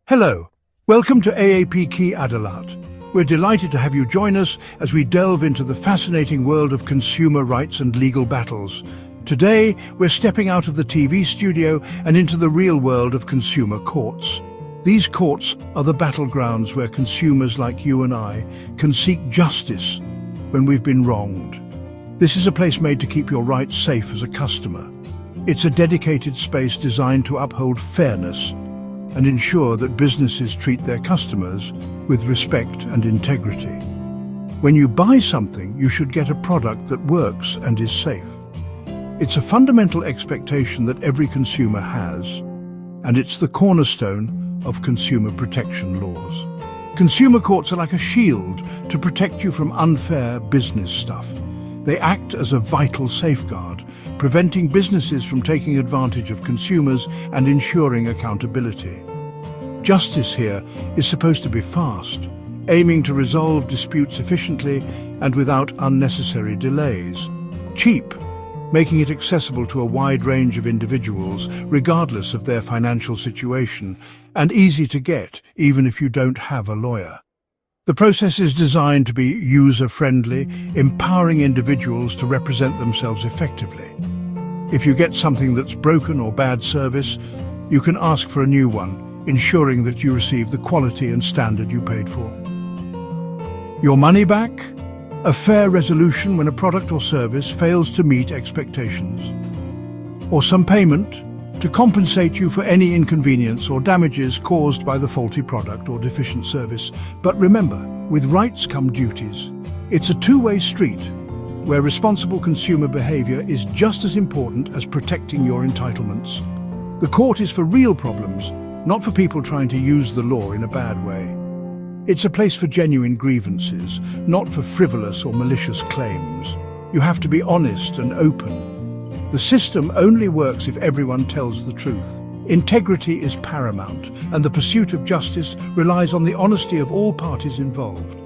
Hello, welcome to AAP Key Adalat. We're delighted to have you join us as we delve into the fascinating world of consumer rights and legal battles. Today, we're stepping out of the TV studio and into the real world of consumer courts. These courts are the battlegrounds where consumers like you and I can seek justice when we've been wronged. This is a place made to keep your rights safe as a customer. It's a dedicated space designed to uphold fairness and ensure that businesses treat their customers with respect and integrity. When you buy something, you should get a product that works and is safe. It's a fundamental expectation that every consumer has, and it's the cornerstone of consumer protection laws. Consumer courts are like a shield to protect you from unfair business stuff. They act as a vital safeguard, preventing businesses from taking advantage of consumers and ensuring accountability. Justice here is supposed to be fast, aiming to resolve disputes efficiently and without unnecessary delays. Cheap, making it accessible to a wide range of individuals, regardless of their financial situation, and easy to get, even if you don't have a lawyer. The process is designed to be user-friendly, empowering individuals to represent themselves effectively. If you get something that's broken or bad service, you can ask for a new one, ensuring that you receive the quality and standard you paid for. Your money back? A fair resolution when a product or service fails to meet expectations. Or some payment to compensate you for any inconvenience or damages caused by the faulty product or deficient service. But remember, with rights come duties. It's a two-way street where responsible consumer behavior is just as important as protecting your entitlements. The court is for real problems, not for people trying to use the law in a bad way. It's a place for genuine grievances, not for frivolous or malicious claims. You have to be honest and open. The system only works if everyone tells the truth. Integrity is paramount, and the pursuit of justice relies on the honesty of all parties involved.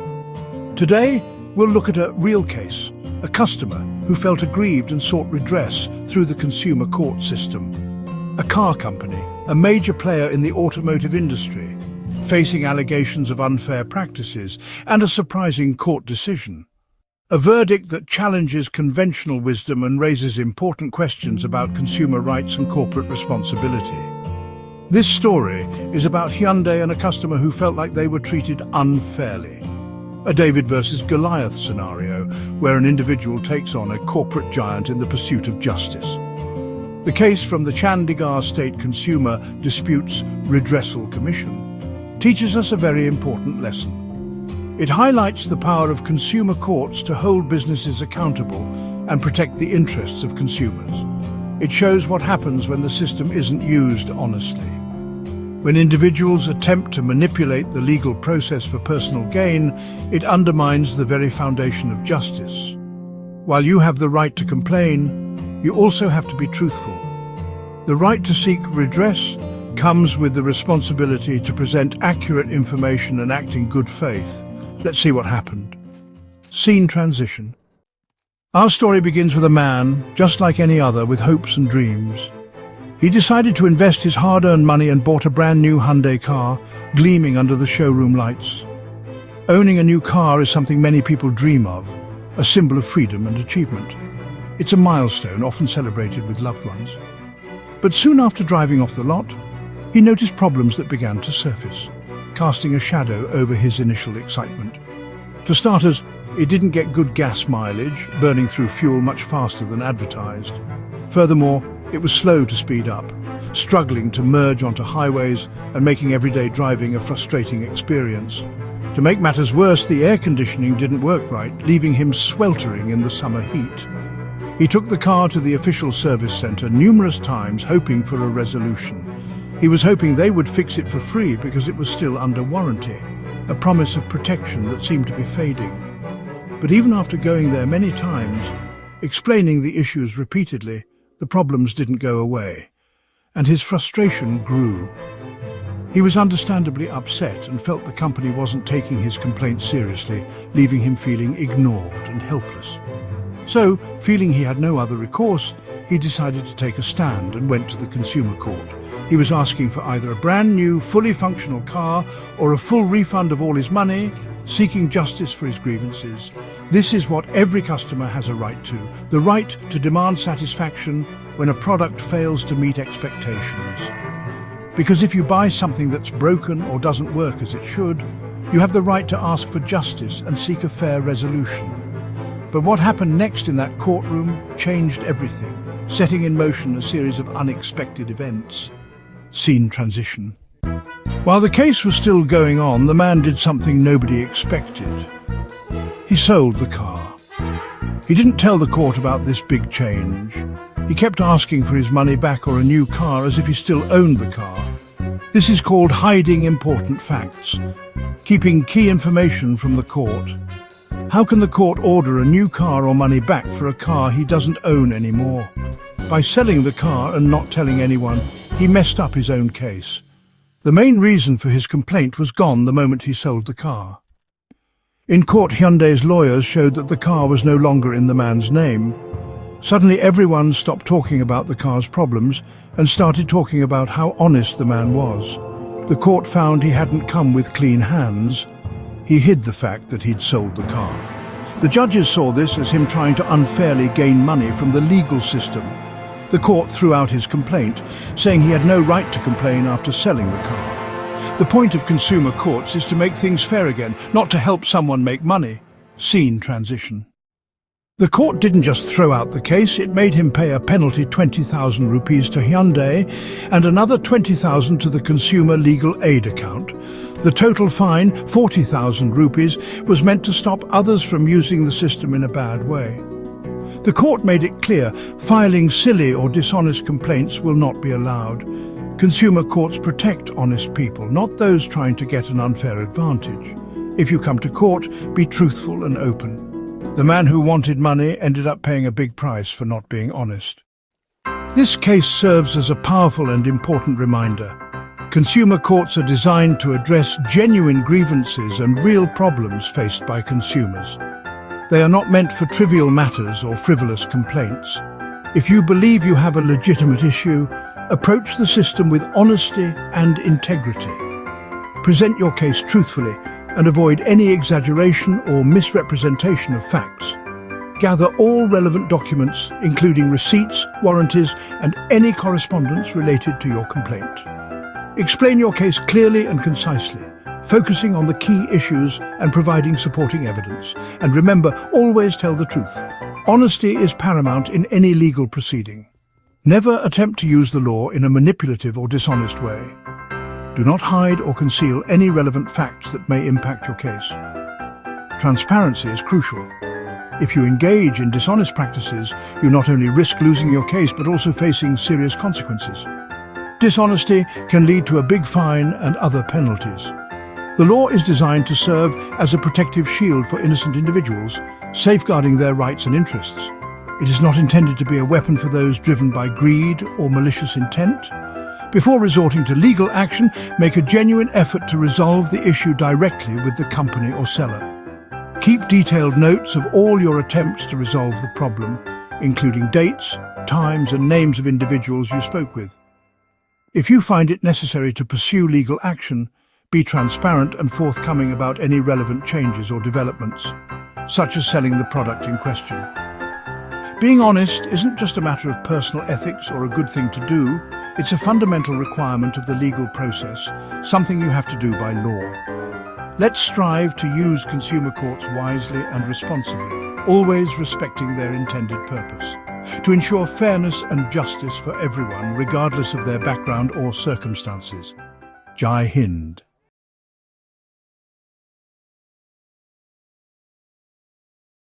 Today, we'll look at a real case, a customer who felt aggrieved and sought redress through the consumer court system. A car company, a major player in the automotive industry, facing allegations of unfair practices and a surprising court decision. A verdict that challenges conventional wisdom and raises important questions about consumer rights and corporate responsibility. This story is about Hyundai and a customer who felt like they were treated unfairly. A David versus Goliath scenario where an individual takes on a corporate giant in the pursuit of justice. The case from the Chandigarh State Consumer Disputes Redressal Commission teaches us a very important lesson. It highlights the power of consumer courts to hold businesses accountable and protect the interests of consumers. It shows what happens when the system isn't used honestly. When individuals attempt to manipulate the legal process for personal gain, it undermines the very foundation of justice. While you have the right to complain, you also have to be truthful. The right to seek redress comes with the responsibility to present accurate information and act in good faith. Let's see what happened. Scene transition. Our story begins with a man, just like any other, with hopes and dreams. He decided to invest his hard-earned money and bought a brand new Hyundai car, gleaming under the showroom lights. Owning a new car is something many people dream of, a symbol of freedom and achievement. It's a milestone often celebrated with loved ones. But soon after driving off the lot, he noticed problems that began to surface, casting a shadow over his initial excitement. For starters, it didn't get good gas mileage, burning through fuel much faster than advertised. Furthermore, it was slow to speed up, struggling to merge onto highways and making everyday driving a frustrating experience. To make matters worse, the air conditioning didn't work right, leaving him sweltering in the summer heat. He took the car to the official service center numerous times, hoping for a resolution. He was hoping they would fix it for free because it was still under warranty, a promise of protection that seemed to be fading. But even after going there many times, explaining the issues repeatedly, the problems didn't go away, and his frustration grew. He was understandably upset and felt the company wasn't taking his complaints seriously, leaving him feeling ignored and helpless. So, feeling he had no other recourse, he decided to take a stand and went to the consumer court. He was asking for either a brand new, fully functional car or a full refund of all his money, seeking justice for his grievances. This is what every customer has a right to, the right to demand satisfaction when a product fails to meet expectations. Because if you buy something that's broken or doesn't work as it should, you have the right to ask for justice and seek a fair resolution. But what happened next in that courtroom changed everything, setting in motion a series of unexpected events. Scene transition. While the case was still going on, the man did something nobody expected. He sold the car. He didn't tell the court about this big change. He kept asking for his money back or a new car as if he still owned the car. This is called hiding important facts, keeping key information from the court. How can the court order a new car or money back for a car he doesn't own anymore? By selling the car and not telling anyone, he messed up his own case. The main reason for his complaint was gone the moment he sold the car. In court, Hyundai's lawyers showed that the car was no longer in the man's name. Suddenly everyone stopped talking about the car's problems and started talking about how honest the man was. The court found he hadn't come with clean hands. He hid the fact that he'd sold the car. The judges saw this as him trying to unfairly gain money from the legal system. The court threw out his complaint, saying he had no right to complain after selling the car. The point of consumer courts is to make things fair again, not to help someone make money. Scene transition. The court didn't just throw out the case, it made him pay a penalty 20,000 rupees to Hyundai and another 20,000 to the consumer legal aid account. The total fine, 40,000 rupees, was meant to stop others from using the system in a bad way. The court made it clear, filing silly or dishonest complaints will not be allowed. Consumer courts protect honest people, not those trying to get an unfair advantage. If you come to court, be truthful and open. The man who wanted money ended up paying a big price for not being honest. This case serves as a powerful and important reminder. Consumer courts are designed to address genuine grievances and real problems faced by consumers. They are not meant for trivial matters or frivolous complaints. If you believe you have a legitimate issue, approach the system with honesty and integrity. Present your case truthfully and avoid any exaggeration or misrepresentation of facts. Gather all relevant documents, including receipts, warranties, and any correspondence related to your complaint. Explain your case clearly and concisely, focusing on the key issues and providing supporting evidence. And remember, always tell the truth. Honesty is paramount in any legal proceeding. Never attempt to use the law in a manipulative or dishonest way. Do not hide or conceal any relevant facts that may impact your case. Transparency is crucial. If you engage in dishonest practices, you not only risk losing your case but also facing serious consequences. Dishonesty can lead to a big fine and other penalties. The law is designed to serve as a protective shield for innocent individuals, safeguarding their rights and interests. It is not intended to be a weapon for those driven by greed or malicious intent. Before resorting to legal action, make a genuine effort to resolve the issue directly with the company or seller. Keep detailed notes of all your attempts to resolve the problem, including dates, times, and names of individuals you spoke with. If you find it necessary to pursue legal action, be transparent and forthcoming about any relevant changes or developments, such as selling the product in question. Being honest isn't just a matter of personal ethics or a good thing to do, it's a fundamental requirement of the legal process, something you have to do by law. Let's strive to use consumer courts wisely and responsibly, always respecting their intended purpose, to ensure fairness and justice for everyone, regardless of their background or circumstances. Jai Hind.